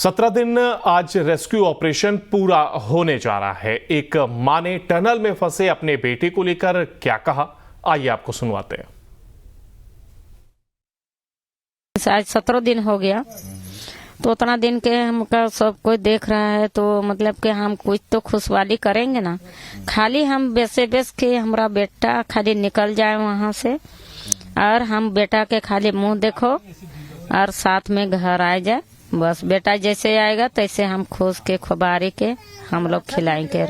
17 दिन आज rescue operation पूरा होने जा रहा है। एक मां ने टनल में फंसे अपने बेटे को लेकर क्या कहा, आइए आपको सुनवाते हैं। आज 17 दिन हो गया, तो उतना दिन के हमका सब कोई देख रहा है, तो मतलब कि हम कुछ तो खुशहाली करेंगे ना। खाली हम बेसे के हमारा बेटा खाली निकल जाए वहाँ से, और हम बेटा के खाली मुंह देखो और साथ में घर आ जाए। बस बेटा जैसे आएगा तैसे हम खोज के खुबारी के हम लोग खिलाएंगे।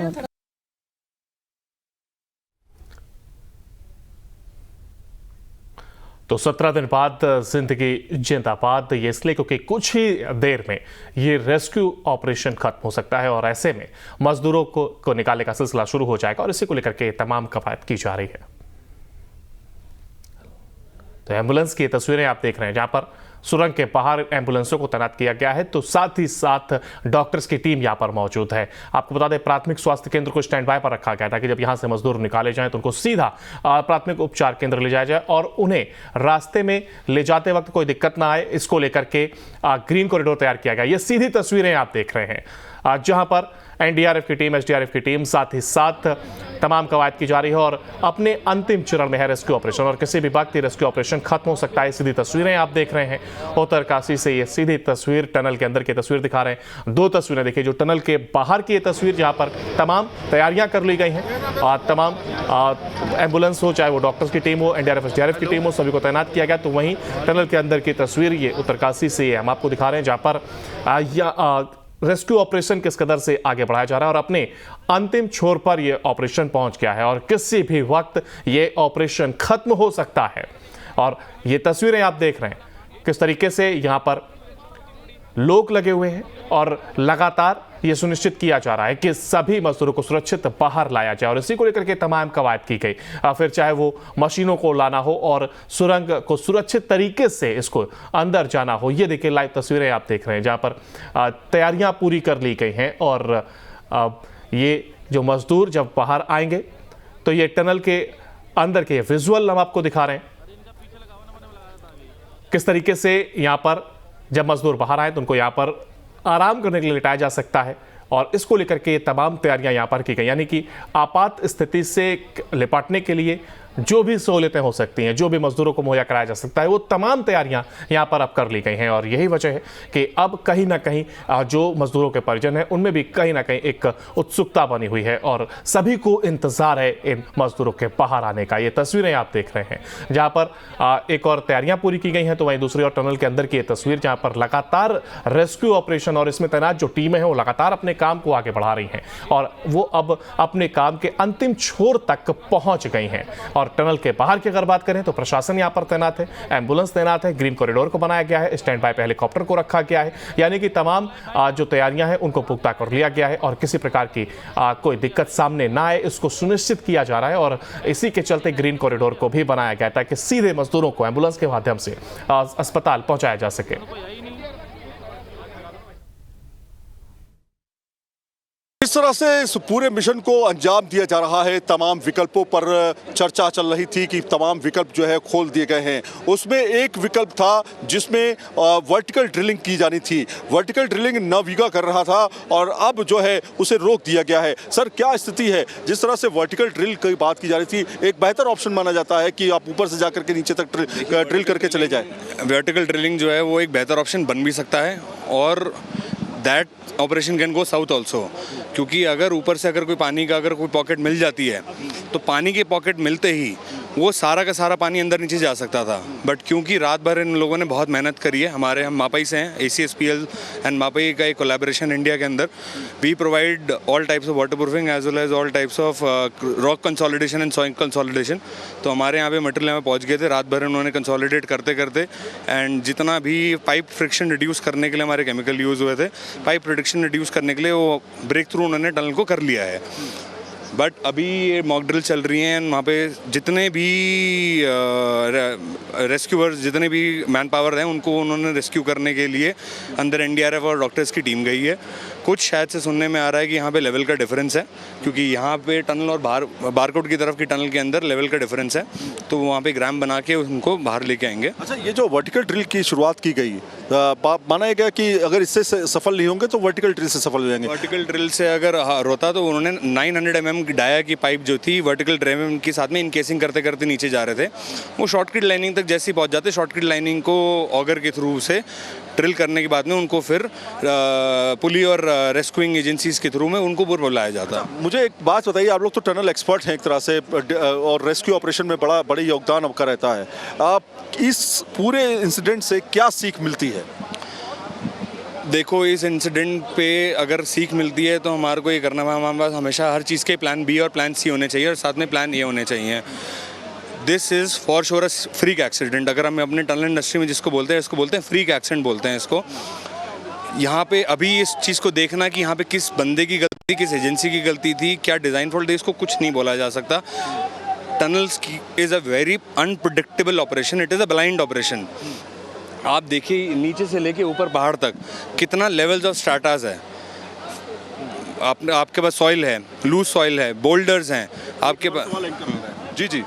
तो 17 दिन बाद जिंदगी जिंदाबाद, ये इसलिए क्योंकि कुछ ही देर में ये रेस्क्यू ऑपरेशन खत्म हो सकता है और ऐसे में मजदूरों को निकालने का सिलसिला शुरू हो जाएगा और इसी को लेकर के तमाम कवायद की जा रही है। तो एम्बुलेंस की तस्वीरें आप देख रहे हैं, जहां पर सुरंग के बाहर एम्बुलेंसों को तैनात किया गया है, तो साथ ही साथ डॉक्टर्स की टीम यहां पर मौजूद है। आपको बता दें, प्राथमिक स्वास्थ्य केंद्र को स्टैंड बाय पर रखा गया ताकि जब यहां से मजदूर निकाले जाएं तो उनको सीधा प्राथमिक उपचार केंद्र ले जाया जाए और उन्हें रास्ते में ले जाते वक्त कोई दिक्कत ना आए, इसको लेकर के ग्रीन कॉरिडोर तैयार किया गया। ये सीधी तस्वीरें आप देख रहे हैं, जहां पर एनडीआरएफ की टीम, एसडीआरएफ की टीम, साथ ही साथ तमाम कवायद की जा रही है और अपने अंतिम चरण में है रेस्क्यू ऑपरेशन और किसी भी वक्त रेस्क्यू ऑपरेशन खत्म हो सकता है। सीधी तस्वीरें आप देख रहे हैं उत्तरकाशी से, ये सीधी तस्वीर टनल के अंदर की तस्वीर दिखा रहे हैं। दो तस्वीरें देखिए, जो टनल के बाहर की ये तस्वीर जहां पर तमाम तैयारियां कर ली गई हैं और तमाम एम्बुलेंस हो, चाहे वो डॉक्टर्स की टीम हो, एनडीआरएफ एसडीआरएफ की टीम हो, सभी को तैनात किया गया। तो वहीं टनल के अंदर की तस्वीर ये उत्तरकाशी से ये हम आपको दिखा रहे हैं, जहां पर रेस्क्यू ऑपरेशन किस कदर से आगे बढ़ाया जा रहा है और अपने अंतिम छोर पर यह ऑपरेशन पहुंच गया है और किसी भी वक्त यह ऑपरेशन खत्म हो सकता है। और ये तस्वीरें आप देख रहे हैं किस तरीके से यहां पर लोग लगे हुए हैं और लगातार यह सुनिश्चित किया जा रहा है कि सभी मजदूरों को सुरक्षित बाहर लाया जाए और इसी को लेकर के तमाम कवायद की गई। फिर चाहे वो मशीनों को लाना हो और सुरंग को सुरक्षित तरीके से इसको अंदर जाना हो। ये देखिए लाइव तस्वीरें आप देख रहे हैं, जहां पर तैयारियां पूरी कर ली गई हैं और ये जो मजदूर जब बाहर आएंगे तो ये टनल के अंदर के विजुअल हम आपको दिखा रहे हैं किस तरीके से यहां पर जब मजदूर बाहर आए तो उनको यहां पर आराम करने के लिए लिटाया जा सकता है और इसको लेकर के तमाम तैयारियां यहां पर की गई, यानी कि आपात स्थिति से निपटने के लिए जो भी सहूलियतें हो सकती हैं, जो भी मजदूरों को मुहैया कराया जा सकता है, वो तमाम तैयारियां यहां पर अब कर ली गई हैं। और यही वजह है कि अब कहीं ना कहीं जो मजदूरों के परिजन हैं उनमें भी कहीं ना कहीं एक उत्सुकता बनी हुई है और सभी को इंतजार है इन मजदूरों के बाहर आने का। ये तस्वीरें आप देख रहे हैं, जहां पर एक और तैयारियां पूरी की गई हैं, तो वहीं दूसरी ओर टनल के अंदर की ये तस्वीर जहां पर लगातार रेस्क्यू ऑपरेशन और इसमें तैनात जो टीमें हैं वो लगातार अपने काम को आगे बढ़ा रही हैं और वो अब अपने काम के अंतिम छोर तक पहुंच गई हैं। और टनल के बाहर की अगर बात करें तो प्रशासन यहां पर तैनात है, एम्बुलेंस तैनात है, ग्रीन कॉरिडोर को बनाया गया है, स्टैंड बाय पे हेलीकॉप्टर को रखा गया है, यानी कि तमाम जो तैयारियां हैं उनको पुख्ता कर लिया गया है और किसी प्रकार की कोई दिक्कत सामने ना आए इसको सुनिश्चित किया जा रहा है। और इसी के चलते ग्रीन कॉरिडोर को भी बनाया गया ताकि सीधे मजदूरों को एम्बुलेंस के माध्यम से अस्पताल पहुंचाया जा सके। इस तरह से इस पूरे मिशन को अंजाम दिया जा रहा है। तमाम विकल्पों पर चर्चा चल रही थी कि तमाम विकल्प जो है खोल दिए गए हैं। उसमें एक विकल्प था जिसमें वर्टिकल ड्रिलिंग की जानी थी। वर्टिकल ड्रिलिंग नवयुगा कर रहा था और अब जो है उसे रोक दिया गया है। सर, क्या स्थिति है? जिस तरह से वर्टिकल ड्रिल की बात की जा रही थी, एक बेहतर ऑप्शन माना जाता है कि आप ऊपर से जाकर के नीचे तक ड्रिल करके चले जाए। वर्टिकल ड्रिलिंग जो है वो एक बेहतर ऑप्शन बन भी सकता है और that operation can go south also, क्योंकि अगर ऊपर से अगर कोई पानी का अगर कोई पॉकेट मिल जाती है तो पानी की पॉकेट मिलते ही वो सारा का सारा पानी अंदर नीचे जा सकता था। बट क्योंकि रात भर इन लोगों ने बहुत मेहनत करी है, हम मापाई से हैं, ACSPL एंड मापाई का एक कोलैबोरेशन इंडिया के अंदर, we provide all types of water proofing as well as all types of rock consolidation and soil consolidation. तो हमारे यहाँ पे मटेरियल में पहुँच गए थे, रात भर उन्होंने कंसोलिडेट करते करते एंड जितना भी पाइप फ्रिक्शन रिड्यूस करने के लिए हमारे केमिकल यूज़ हुए थे, पाइप फ्रिक्शन रिड्यूस करने के लिए वो ब्रेक थ्रू उन्होंने टनल को कर लिया है। बट अभी ये मॉक ड्रिल चल रही हैं, वहाँ पे जितने भी रेस्क्यूअर्स, जितने भी मैन पावर हैं, उनको उन्होंने रेस्क्यू करने के लिए अंदर एनडीआरएफ और डॉक्टर्स की टीम गई है। कुछ शायद से सुनने में आ रहा है कि यहाँ पे लेवल का डिफरेंस है, क्योंकि यहाँ पे टनल और बाहर बारकोट की तरफ की टनल के अंदर लेवल का डिफरेंस है, तो वहाँ पे ग्राम बना के उनको बाहर लेके आएंगे। अच्छा, ये जो वर्टिकल ड्रिल की शुरुआत की गई, माना है क्या कि अगर इससे सफल नहीं होंगे तो वर्टिकल ड्रिल से सफल हो जाएंगे? वर्टिकल ड्रिल से अगर होता तो उन्होंने 900 mm की डाया की पाइप जो थी वर्टिकल ड्रिल के साथ में इनकेसिंग करते करते नीचे जा रहे थे, वो शॉर्टकट लाइनिंग तक जैसे ही पहुंच जाते, शॉर्टकट लाइनिंग को ऑगर के थ्रू से ड्रिल करने के बाद में उनको फिर पुली और रेस्क्यूइंग एजेंसीज के थ्रू में उनको बुलाया जाता। मुझे एक बात बताइए, आप लोग तो टनल एक्सपर्ट हैं एक तरह से और रेस्क्यू ऑपरेशन में बड़ी योगदान आपका रहता है, आप इस पूरे इंसिडेंट से क्या सीख मिलती है? देखो, इस इंसिडेंट पे अगर सीख मिलती है तो हमारे को ये करना है, हमारे पास हमेशा हर चीज़ के प्लान बी और प्लान सी होने चाहिए और साथ में प्लान ए होने चाहिए। This is for sure a freak accident. अगर हम अपने टनल इंडस्ट्री में जिसको बोलते हैं, इसको बोलते हैं फ्रीक एक्सीडेंट बोलते हैं इसको। यहाँ पे अभी इस चीज़ को देखना कि यहाँ पे किस बंदे की गलती, किस एजेंसी की गलती थी, क्या डिज़ाइन फॉल्ट है, इसको कुछ नहीं बोला जा सकता। Tunnels is a very unpredictable operation, it is a blind operation. आप देखिए नीचे से लेके ऊपर पहाड़ तक कितना लेवल्स ऑफ स्ट्रैटास है। आपके पास सॉइल है, लूज सॉइल है, बोल्डर्स हैं आपके पास। जी जी,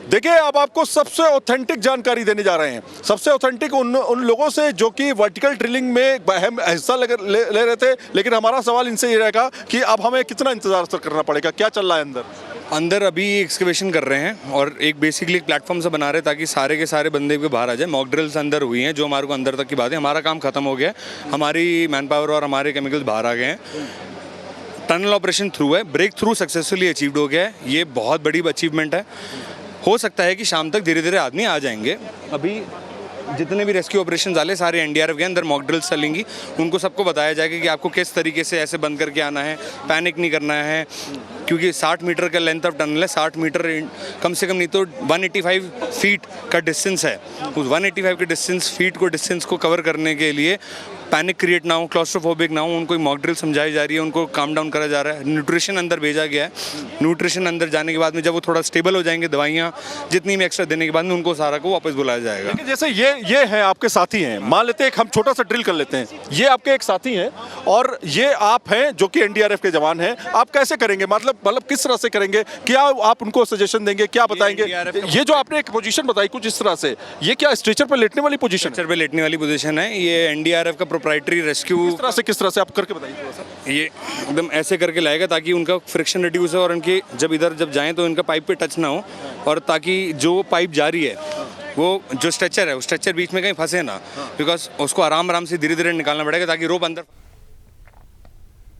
देखिए अब आपको सबसे ऑथेंटिक जानकारी देने जा रहे हैं, सबसे ऑथेंटिक उन लोगों से जो कि वर्टिकल ड्रिलिंग में अहम हिस्सा ले रहे थे। लेकिन हमारा सवाल इनसे ये रहेगा कि अब हमें कितना इंतजार करना पड़ेगा, क्या चल रहा है अंदर अभी एक्सकवेशन कर रहे हैं और एक बेसिकली एक प्लेटफॉर्म से बना रहे हैं ताकि सारे के सारे बंदे के बाहर आ जाए। मॉक ड्रिल्स अंदर हुई हैं, जो हमारे को अंदर तक की बात है, हमारा काम खत्म हो गया है, हमारी मैन पावर और हमारे केमिकल्स बाहर आ गए हैं। टनल ऑपरेशन थ्रू है, ब्रेक थ्रू सक्सेसफुली अचीव्ड हो गया है, ये बहुत बड़ी अचीवमेंट है। हो सकता है कि शाम तक धीरे धीरे आदमी आ जाएंगे। अभी जितने भी रेस्क्यू ऑपरेशन वाले सारे एनडीआरएफ के अंदर मॉक ड्रिल्स चलेंगी, उनको सबको बताया जाएगा कि आपको किस तरीके से ऐसे बंद करके आना है, पैनिक नहीं करना है, क्योंकि 60 मीटर का लेंथ ऑफ टनल है, 60 मीटर कम से कम नहीं तो 185 फीट का डिस्टेंस है। उस 185 के डिस्टेंस को कवर करने के लिए पैनिक क्रिएट ना हो, क्लॉस्ट्रोफोबिक ना हो, उनको मॉक ड्रिल समझाई जा रही है, उनको काम डाउन करा जा रहा है। न्यूट्रिशन अंदर भेजा गया है, न्यूट्रिशन अंदर जाने के बाद में जब वो थोड़ा स्टेबल हो जाएंगे, दवाइयाँ जितनी भी एक्स्ट्रा देने के बाद में उनको सारा को वापस बुलाया जाएगा। लेकिन जैसे ये हैं आपके साथी हैं, मान लेते हैं हम छोटा सा ड्रिल कर लेते हैं, ये आपके एक साथी हैं और ये आप हैं जो कि एनडीआरएफ के जवान हैं, आप कैसे करेंगे, मतलब किस तरह से करेंगे, क्या आप उनको सजेशन देंगे, क्या बताएंगे? ये जो आपने एक पोजीशन बताई कुछ इस तरह से, ये क्या स्ट्रेचर पर लेटने वाली पोजीशन? स्ट्रेचर पे लेटने वाली पोजीशन है, ये एनडीआरएफ का प्रोप्राइटरी रेस्क्यू। किस तरह से आप करके बताइए थोड़ा सा। ये एकदम ऐसे करके लाएगा ताकि उनका फ्रिक्शन रिड्यूस हो और उनके जब जाएं तो इनका पाइप पे टच ना हो, और ताकि जो पाइप जा रही है वो जो स्ट्रेचर है, वो स्ट्रेचर बीच में कहीं फंसे ना, बिकॉज उसको आराम से धीरे धीरे निकालना पड़ेगा ताकि रोप अंदर